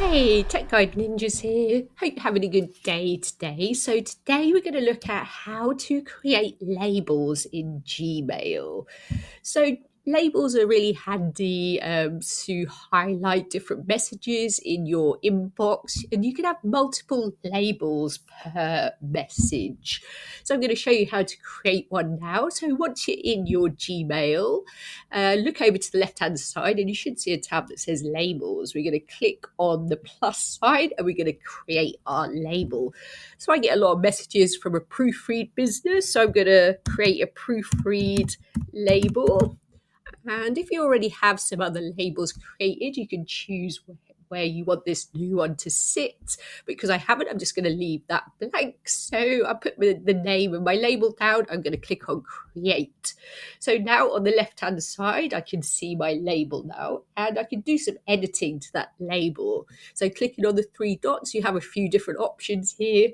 Hey, Tech Guide Ninjas here. Hope you're having a good day today. So today we're going to look at how to create labels in Gmail. So labels are really handy to highlight different messages in your inbox, and you can have multiple labels per message. So I'm going to show you how to create one now. So once you're in your Gmail, look over to the left-hand side and you should see a tab that says labels. We're going to click on the plus sign and we're going to create our label. So I get a lot of messages from a proofread business. So I'm going to create a proofread label. And if you already have some other labels created, you can choose where you want this new one to sit. Because I haven't, I'm just going to leave that blank. So I put the name of my label down. I'm going to click on create. So now on the left-hand side, I can see my label now, and I can do some editing to that label. So clicking on the three dots, you have a few different options here.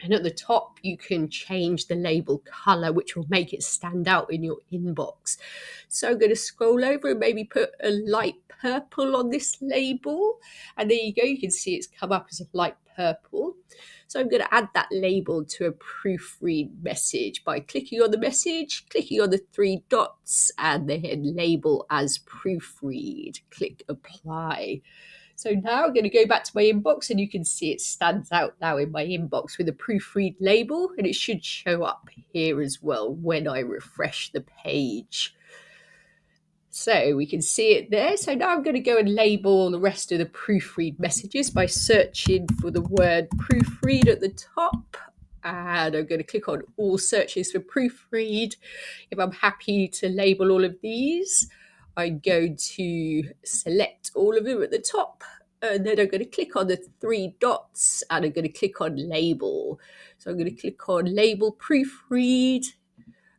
And at the top, you can change the label color, which will make it stand out in your inbox. So I'm going to scroll over and maybe put a light purple on this label. And there you go. You can see it's come up as a light purple. So I'm going to add that label to a proofread message by clicking on the message, clicking on the three dots, and then label as proofread. Click apply. So now I'm going to go back to my inbox, and you can see it stands out now in my inbox with a proofread label, and it should show up here as well when I refresh the page. So we can see it there. So now I'm going to go and label the rest of the proofread messages by searching for the word proofread at the top. And I'm going to click on all searches for proofread. If I'm happy to label all of these, I'm going to select all of them at the top, and then I'm going to click on the three dots and I'm going to click on label. So I'm going to click on label proofread,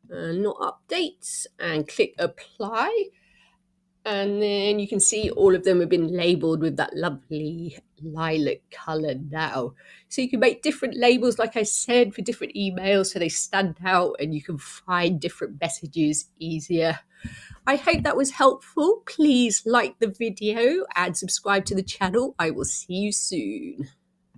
not updates, and click apply. And then you can see all of them have been labeled with that lovely lilac color now. So you can make different labels, like I said, for different emails so they stand out and you can find different messages easier. I hope that was helpful. Please like the video and subscribe to the channel. I will see you soon.